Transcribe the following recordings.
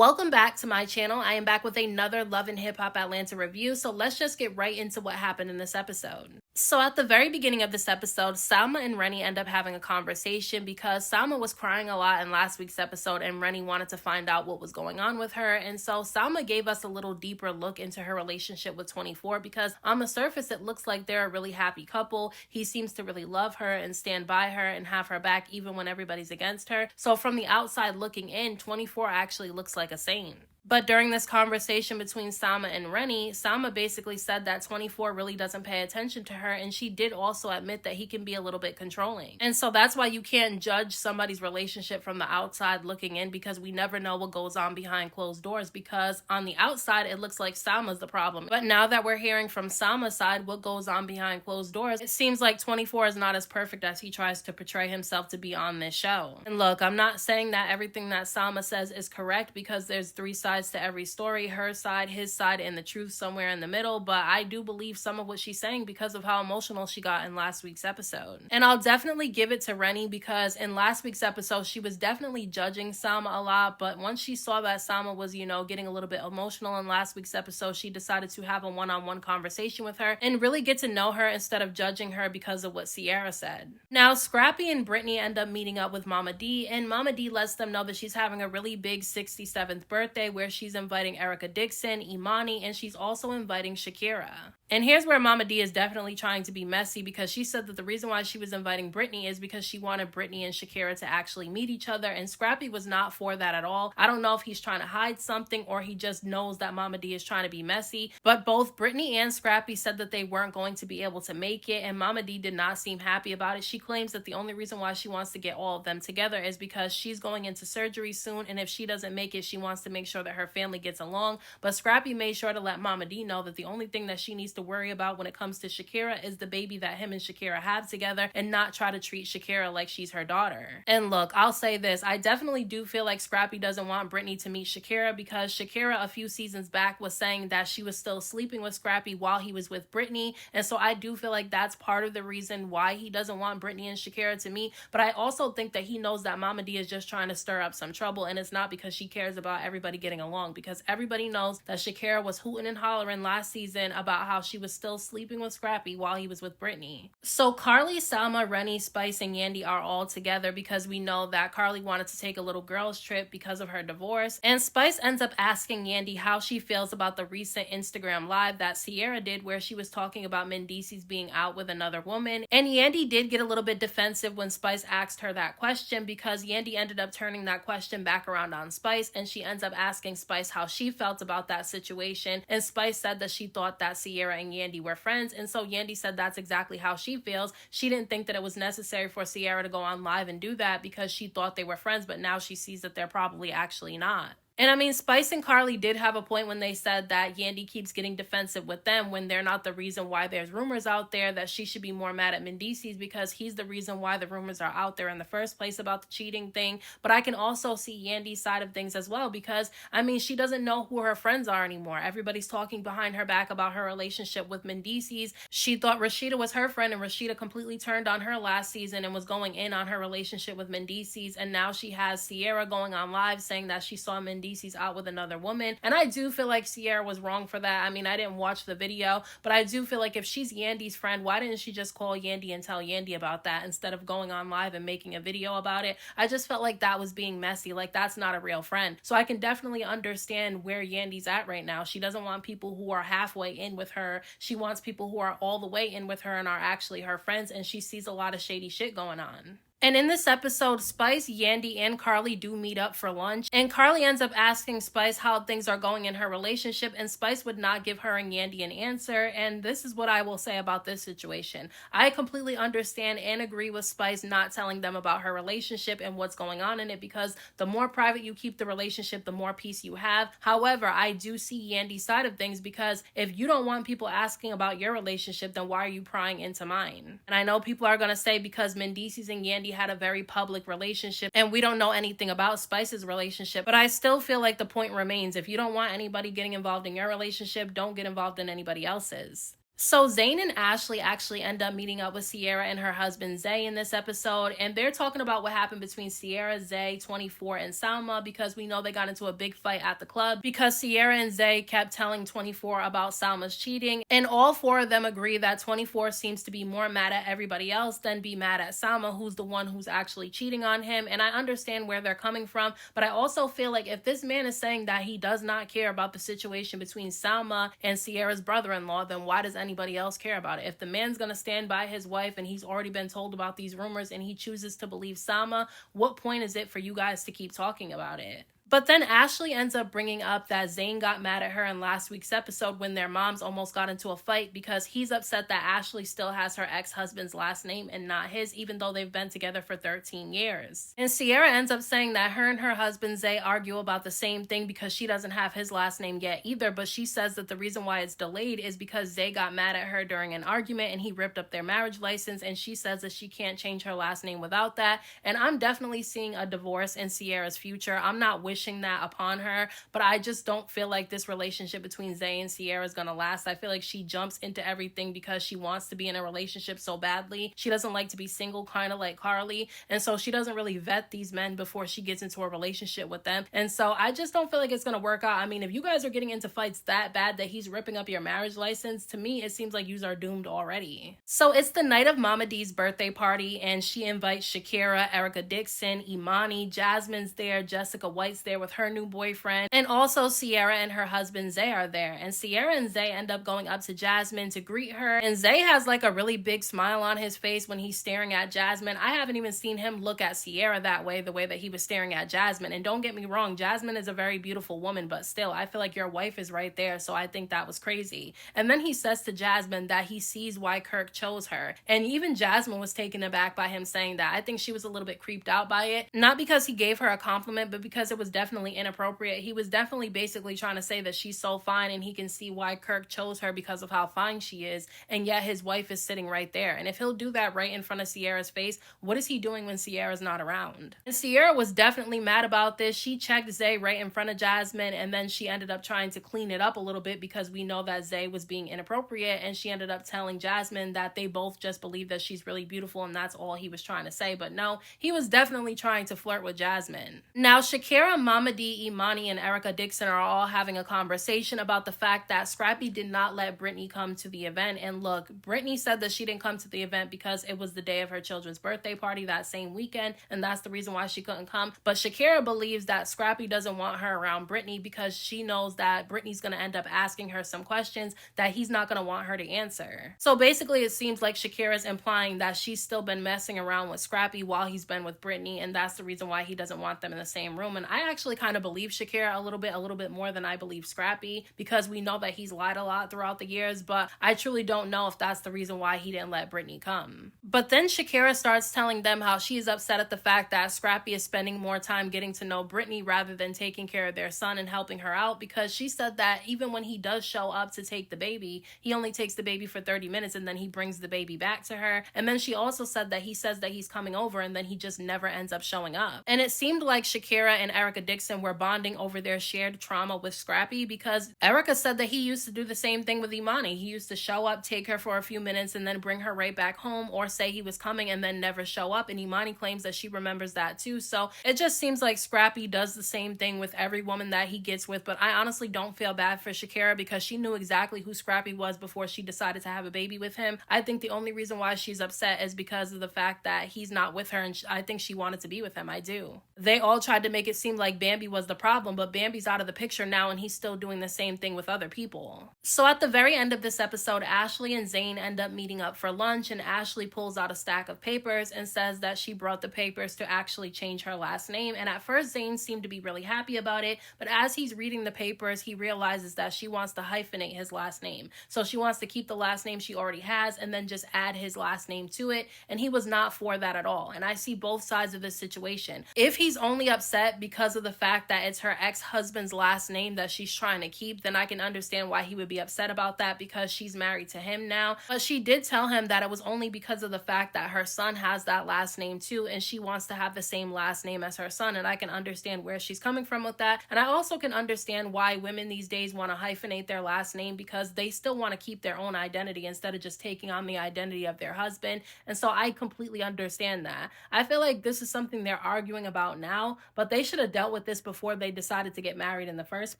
Welcome back to my channel. I am back with another Love and Hip Hop Atlanta review, so let's just get right into what happened in this episode. So at the very beginning of this episode, Salma and Rennie end up having a conversation because Salma was crying a lot in last week's episode and Rennie wanted to find out what was going on with her, and so Salma gave us a little deeper look into her relationship with 24 because on the surface it looks like they're a really happy couple. He seems to really love her and stand by her and have her back even when everybody's against her. So from the outside looking in, 24 actually looks like a saint. But during this conversation between Salma and Rennie, Salma basically said that 24 really doesn't pay attention to her, and she did also admit that he can be a little bit controlling. And so that's why you can't judge somebody's relationship from the outside looking in, because we never know what goes on behind closed doors, because on the outside it looks like Salma's the problem. But now that we're hearing from Salma's side what goes on behind closed doors, it seems like 24 is not as perfect as he tries to portray himself to be on this show. And look, I'm not saying that everything that Salma says is correct, because there's three sides to every story: her side, his side, and the truth somewhere in the middle. But I do believe some of what she's saying because of how emotional she got in last week's episode. And I'll definitely give it to Rennie, because in last week's episode she was definitely judging Salma a lot, but once she saw that Salma was, getting a little bit emotional in last week's episode, she decided to have a one-on-one conversation with her and really get to know her instead of judging her because of what Ciara said. Now Scrappy and Brittany end up meeting up with Momma Dee, and Momma Dee lets them know that she's having a really big 67th birthday where she's inviting Erica Dixon, Imani, and she's also inviting Shakira. And here's where Momma Dee is definitely trying to be messy, because she said that the reason why she was inviting Brittany is because she wanted Brittany and Shakira to actually meet each other, and Scrappy was not for that at all. I don't know if he's trying to hide something or he just knows that Momma Dee is trying to be messy, but both Brittany and Scrappy said that they weren't going to be able to make it, and Momma Dee did not seem happy about it. She claims that the only reason why she wants to get all of them together is because she's going into surgery soon, and if she doesn't make it, she wants to make sure that her family gets along. But Scrappy made sure to let Momma Dee know that the only thing that she needs to worry about when it comes to Shakira is the baby that him and Shakira have together, and not try to treat Shakira like she's her daughter. And look, I'll say this, I definitely do feel like Scrappy doesn't want Brittany to meet Shakira, because Shakira a few seasons back was saying that she was still sleeping with Scrappy while he was with Brittany, and so I do feel like that's part of the reason why he doesn't want Brittany and Shakira to meet. But I also think that he knows that Momma Dee is just trying to stir up some trouble, and it's not because she cares about everybody getting along, because everybody knows that Shakira was hooting and hollering last season about how she was still sleeping with Scrappy while he was with Brittany. So Carly, Salma, Rennie, Spice, and Yandi are all together because we know that Carly wanted to take a little girls trip because of her divorce, and Spice ends up asking Yandi how she feels about the recent Instagram live that Ciara did where she was talking about Mendices being out with another woman. And Yandi did get a little bit defensive when Spice asked her that question, because Yandi ended up turning that question back around on Spice, and she ends up asking Spice how she felt about that situation, and Spice said that she thought that Ciara and Yandi were friends, and so Yandi said that's exactly how she feels. She didn't think that it was necessary for Ciara to go on live and do that because she thought they were friends, but now she sees that they're probably actually not. And I mean, Spice and Carly did have a point when they said that Yandi keeps getting defensive with them when they're not the reason why there's rumors out there, that she should be more mad at Mendices because he's the reason why the rumors are out there in the first place about the cheating thing. But I can also see Yandi's side of things as well, because I mean, she doesn't know who her friends are anymore. Everybody's talking behind her back about her relationship with Mendices. She thought Rashida was her friend, and Rashida completely turned on her last season and was going in on her relationship with Mendices, and now she has Ciara going on live saying that she saw Mendices out with another woman. And I do feel like Ciara was wrong for that. I mean, I didn't watch the video, but I do feel like if she's Yandi's friend, why didn't she just call Yandi and tell Yandi about that instead of going on live and making a video about it? I just felt like that was being messy. Like, that's not a real friend. So I can definitely understand where Yandi's at right now. She doesn't want people who are halfway in with her. She wants people who are all the way in with her and are actually her friends, and she sees a lot of shady shit going on. And in this episode, Spice, Yandi, and Carly do meet up for lunch, and Carly ends up asking Spice how things are going in her relationship, and Spice would not give her and Yandi an answer. And this is what I will say about this situation. I completely understand and agree with Spice not telling them about her relationship and what's going on in it, because the more private you keep the relationship, the more peace you have. However, I do see Yandi's side of things, because if you don't want people asking about your relationship, then why are you prying into mine? And I know people are going to say because Mendices and Yandi had a very public relationship and we don't know anything about Spice's relationship, but I still feel like the point remains: if you don't want anybody getting involved in your relationship, don't get involved in anybody else's. So Zayn and Ashley actually end up meeting up with Sierra and her husband Zay in this episode, and they're talking about what happened between Sierra, Zay, 24, and Salma, because we know they got into a big fight at the club because Sierra and Zay kept telling 24 about Salma's cheating, and all four of them agree that 24 seems to be more mad at everybody else than be mad at Salma, who's the one who's actually cheating on him. And I understand where they're coming from, but I also feel like if this man is saying that he does not care about the situation between Salma and Sierra's brother-in-law, then why does anybody else care about it? If the man's gonna stand by his wife and he's already been told about these rumors and he chooses to believe Salma, what point is it for you guys to keep talking about it? But then Ashley ends up bringing up that Zayn got mad at her in last week's episode when their moms almost got into a fight because he's upset that Ashley still has her ex-husband's last name and not his, even though they've been together for 13 years. And Sierra ends up saying that her and her husband Zay argue about the same thing because she doesn't have his last name yet either, but she says that the reason why it's delayed is because Zay got mad at her during an argument and he ripped up their marriage license, and she says that she can't change her last name without that. And I'm definitely seeing a divorce in Sierra's future. I'm not wishing that upon her, but I just don't feel like this relationship between Zay and Sierra is gonna last. I feel like she jumps into everything because she wants to be in a relationship so badly. She doesn't like to be single, kind of like Carly, and so she doesn't really vet these men before she gets into a relationship with them. And so I just don't feel like it's gonna work out. I mean, if you guys are getting into fights that bad that he's ripping up your marriage license, to me it seems like you are doomed already. So it's the night of Momma Dee's birthday party, and she invites Shakira, Erica Dixon, Imani, Jasmine's there, Jessica White's there with her new boyfriend, and also Sierra and her husband Zay are there. And Sierra and Zay end up going up to Jasmine to greet her, and Zay has like a really big smile on his face when he's staring at Jasmine. I haven't even seen him look at Sierra that way, the way that he was staring at Jasmine. And don't get me wrong, Jasmine is a very beautiful woman, but still, I feel like your wife is right there, so I think that was crazy. And then he says to Jasmine that he sees why Kirk chose her, and even Jasmine was taken aback by him saying that. I think she was a little bit creeped out by it, not because he gave her a compliment, but because it was definitely inappropriate. He was definitely basically trying to say that she's so fine and he can see why Kirk chose her because of how fine she is, and yet his wife is sitting right there. And if he'll do that right in front of Sierra's face, what is he doing when Sierra's not around? And Sierra was definitely mad about this. She checked Zay right in front of Jasmine, and then she ended up trying to clean it up a little bit because we know that Zay was being inappropriate, and she ended up telling Jasmine that they both just believe that she's really beautiful and that's all he was trying to say. But no, he was definitely trying to flirt with Jasmine. Now Shakira, Momma Dee, Imani, and Erica Dixon are all having a conversation about the fact that Scrappy did not let Brittany come to the event. And look, Brittany said that she didn't come to the event because it was the day of her children's birthday party that same weekend, and that's the reason why she couldn't come. But Shakira believes that Scrappy doesn't want her around Brittany because she knows that Brittany's going to end up asking her some questions that he's not going to want her to answer. So basically it seems like Shakira's implying that she's still been messing around with Scrappy while he's been with Brittany, and that's the reason why he doesn't want them in the same room. And I actually kind of believe Shakira a little bit more than I believe Scrappy, because we know that he's lied a lot throughout the years, but I truly don't know if that's the reason why he didn't let Brittany come. But then Shakira starts telling them how she's upset at the fact that Scrappy is spending more time getting to know Brittany rather than taking care of their son and helping her out, because she said that even when he does show up to take the baby, he only takes the baby for 30 minutes and then he brings the baby back to her. And then she also said that he says that he's coming over and then he just never ends up showing up. And it seemed like Shakira and Erica Dixon were bonding over their shared trauma with Scrappy, because Erica said that he used to do the same thing with Imani. He used to show up, take her for a few minutes, and then bring her right back home, or say he was coming and then never show up. And Imani claims that she remembers that too. So it just seems like Scrappy does the same thing with every woman that he gets with. But I honestly don't feel bad for Shakira because she knew exactly who Scrappy was before she decided to have a baby with him. I think the only reason why she's upset is because of the fact that he's not with her, and I think she wanted to be with him. I do. They all tried to make it seem like Bambi was the problem, but Bambi's out of the picture now and he's still doing the same thing with other people. So at the very end of this episode, Ashley and Zayn end up meeting up for lunch, and Ashley pulls out a stack of papers and says that she brought the papers to actually change her last name. And at first Zayn seemed to be really happy about it, but as he's reading the papers, he realizes that she wants to hyphenate his last name. So she wants to keep the last name she already has and then just add his last name to it, and he was not for that at all. And I see both sides of this situation. If he's only upset because of of the fact that it's her ex-husband's last name that she's trying to keep, then I can understand why he would be upset about that, because she's married to him now. But she did tell him that it was only because of the fact that her son has that last name too, and she wants to have the same last name as her son, and I can understand where she's coming from with that. And I also can understand why women these days want to hyphenate their last name, because they still want to keep their own identity instead of just taking on the identity of their husband. And so I completely understand that. I feel like this is something they're arguing about now, but they should have dealt with this before they decided to get married in the first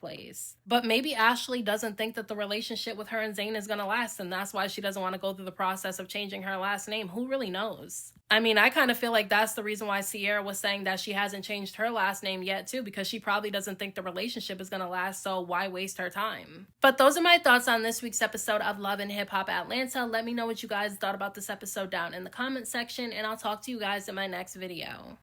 place. But maybe Ashley doesn't think that the relationship with her and Zayn is gonna last, and that's why she doesn't want to go through the process of changing her last name. Who really knows? I mean, I kind of feel like that's the reason why Sierra was saying that she hasn't changed her last name yet too, because she probably doesn't think the relationship is gonna last, so why waste her time? But those are my thoughts on this week's episode of Love and Hip Hop Atlanta. Let me know what you guys thought about this episode down in the comment section, and I'll talk to you guys in my next video.